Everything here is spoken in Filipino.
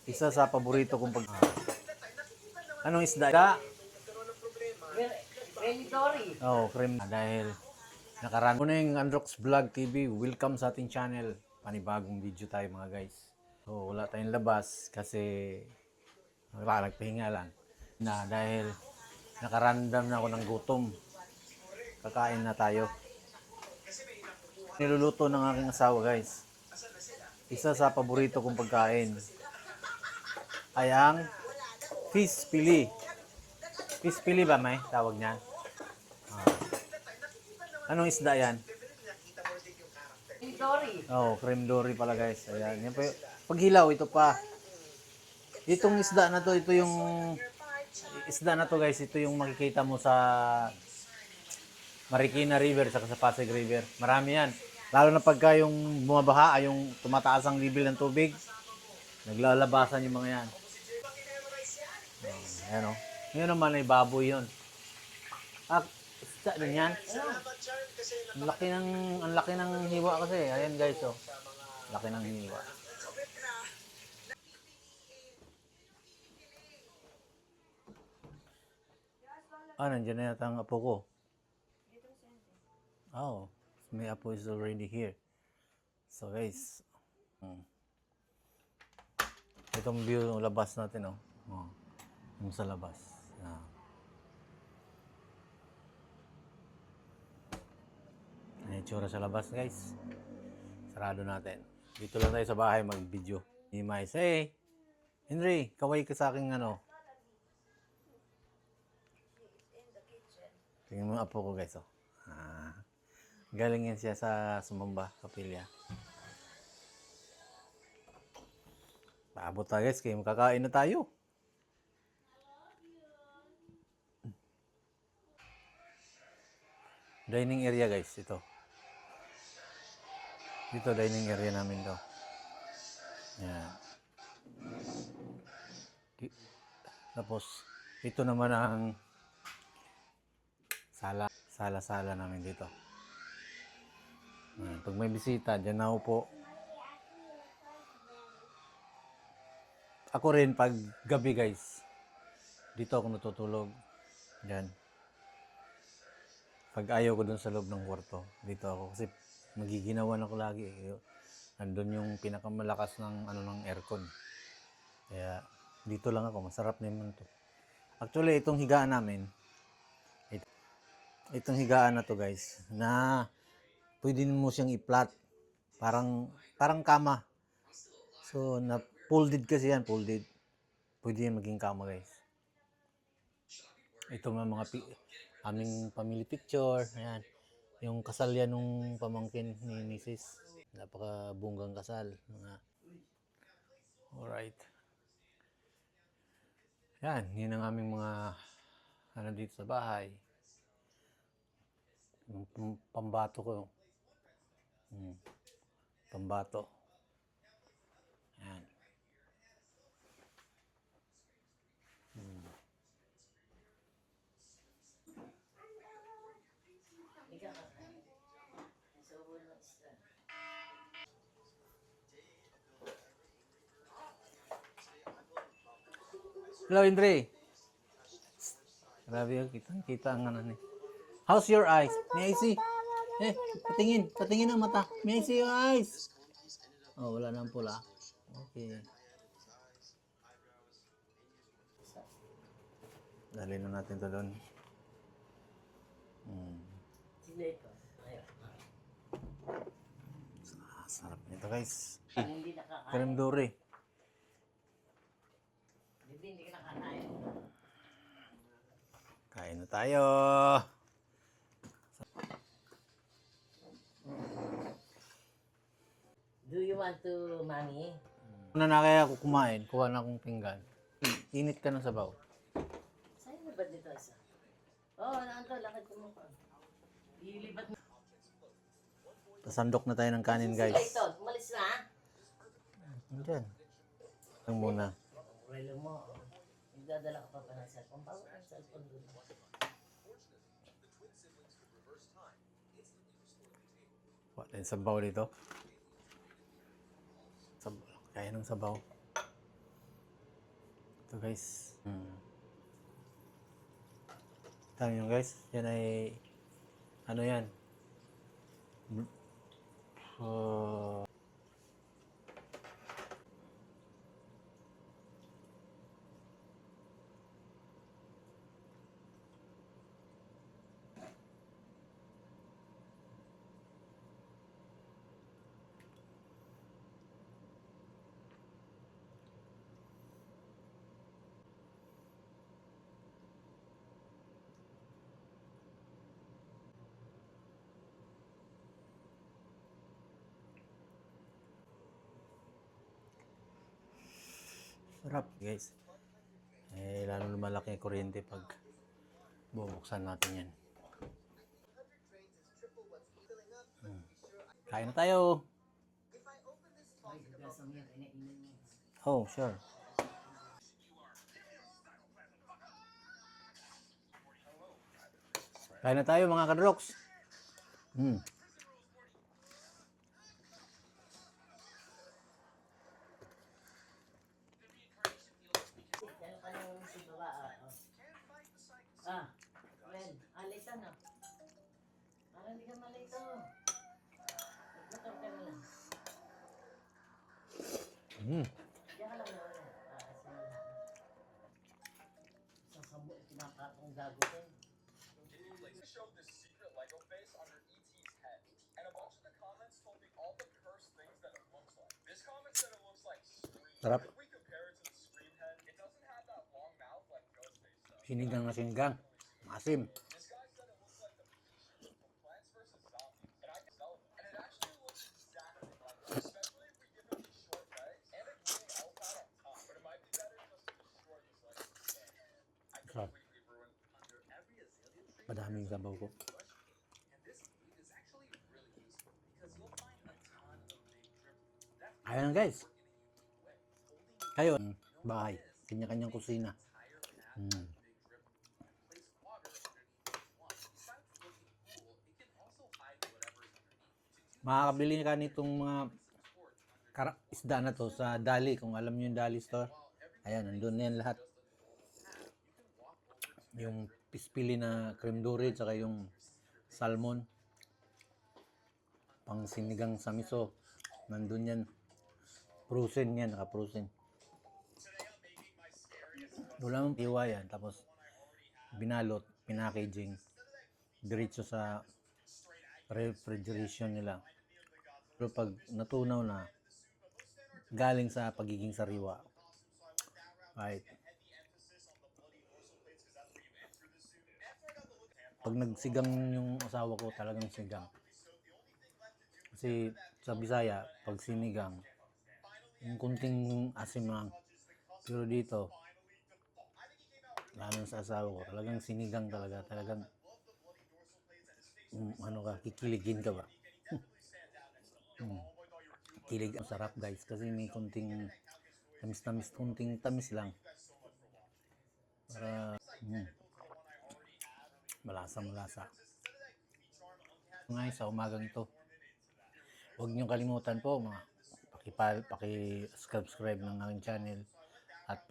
Isa sa paborito kong Anong isda? Isda? Benidori. Oo, cream. Dahil nakaraan ko na yung Androx Vlog TV. Welcome sa ating channel. Panibagong video tayo mga guys. So, wala tayong labas kasi nagpahinga lang. Dahil nakarandam na ako ng gutom. Kakain na tayo. Niluluto ng aking asawa guys. Isa sa paborito kong pagkain ay ang fish pili. Fish pili ba may tawag niya? Anong isda yan? Benidori. Oh, cream dory pala guys. Ayan. Yan pa yung, paghilaw, ito pa. Itong isda na to, ito yung isda na to guys, ito yung makikita mo sa Marikina River saka sa Pasig River. Marami yan. Lalo na pagka yung bumabaha, ay yung tumataas ang level ng tubig, naglalabasan yung mga yan. Ayan o. Ngayon naman ay baboy yun. Ah, isda din yan. Ang laki ng hiwa kasi. Ayan guys oh. Laki ng hiwa. Nandiyan na yata ang apo ko. Oh, may apo is already here. So guys, itong view ng labas natin oh. Yung sa labas. Ang itsura sa labas guys. Sarado natin. Dito lang tayo sa bahay mag-video. Ni Mais, hey! Henry, kaway ka sa aking ano. Tingnan mo ang apo ko guys oh. Galing yan siya sa Sumamba, Kapilya. Paabot tayo guys, kaya makakain na tayo. Dining area guys, ito. Dito dining area namin to. Yan. Tapos, ito naman ang sala namin dito. Pag may bisita, dyan na upo. Ako rin pag gabi guys, dito ako natutulog. Dyan. Pag ayaw ko dun sa loob ng kwarto, dito ako. Kasi magiginawan ako lagi. Nandun yung pinakamalakas ng, ng aircon. Kaya dito lang ako. Masarap naman to. Actually, itong higaan namin, itong higaan na to guys, na pwede mo siyang i-flat. Parang kama. So, folded kasi yan, folded. Pwede yan maging kama guys. Ito mga aming family picture. Ayan. Yung kasal yan nung pamangkin ni Mrs. Napaka-bunggang kasal. Alright. Yan. Yun ang aming mga dito sa bahay. Yung pambato ko. Pambato. Yan. Hello, Indre. Grabe, kita ang ano ni. How's your eyes? May I see? Patingin ang mata. May I see your eyes? Oh, wala nang pula. Okay. Dali na natin to doon. Sila ito. Sarap nito guys. Hindi nakakain. Cream dory. Hindi ka nakakain. Kain na tayo. Do you want to, Mami? Una na kaya ako kumain, kuha na akong pinggan. Init ka ng sabaw. Saan na ba dito isa? Oo, naanto, lakad ko mo pa. Lilibat mo. Pasandok na tayo ng kanin Sila guys. ito, umalis na. Diyan. Ito muna. Relo mo. Nagdadala ka pa pa ng cellphone. Bawat ang cellphone doon. Kuha tayo sabaw dito. Kaya ng sabaw. Ito guys. Tama nyo guys. Yan ay ano yan? Uh, sarap guys. Eh, lalo lumalaki yung kuryente pag bubuksan natin yan. Kain na tayo. Ay, gasang yan. Inainin mo. Oh, sure. Kain na tayo mga kadroks. Yan ka nung si baba. Ren. Alita na. Parang hindi ka malito. Magmotor ka na lang. Diyan ka lang na. Sasamo, tinapatong gago ko. Showed this secret Lego face under E.T.'s head, and a bunch of the comments told me all the cursed things that it looks like. This comment said it looks like Scream. Sarap. If we compare it to the Scream head, it doesn't have that long mouth like Ghostface does. Sinigang na sinigang. Masim. This guy said it looks like the Beast from Plants vs. Zombies, and I can tell it. And it actually looks exactly like it, especially if we give it these short legs and a green elf hat on top. But it might be better just to destroy this Lego instead. I Sarap. completely ruined under every azalea tree. Madaming sabaw ko. And this aid is actually really useful because you'll find a ton of big drip. That's Ayan guys. in a unique way. Holding Kayo, bahay. Kanya-kanyang kusina. entire path of big drip and place water underneath each one. Besides looking cool, it can also hide whatever is underneath. Makakabili ka nitong mga isda na to sa Dali. Kung alam nyo yung Dali store. Ayan, nandun na yan lahat. Yung pispili na creme dory, tsaka yung salmon. Pang sinigang sa miso. Nandun yan. Frozen yan, naka-frozen. Wala mong iwa yan. Tapos, binalot, pinackaging. Diretso sa refrigeration nila. Pero pag natunaw na, galing sa pagiging sariwa. Right. Pag nagsigang yung asawa ko, talagang sigang. Kasi sa Bisaya, pag sinigang, yung kunting asim lang. Pero dito, lalo sa asawa ko, talagang sinigang talaga. Talagang, ano ka, kikiligin ka ba? Kilig, ang sarap guys. Kasi may kunting tamis-tamis, kunting tamis lang. Para, malasa-malasa. Ngayon sa umagang ito, huwag niyong kalimutan po mga paki-subscribe ng aking channel at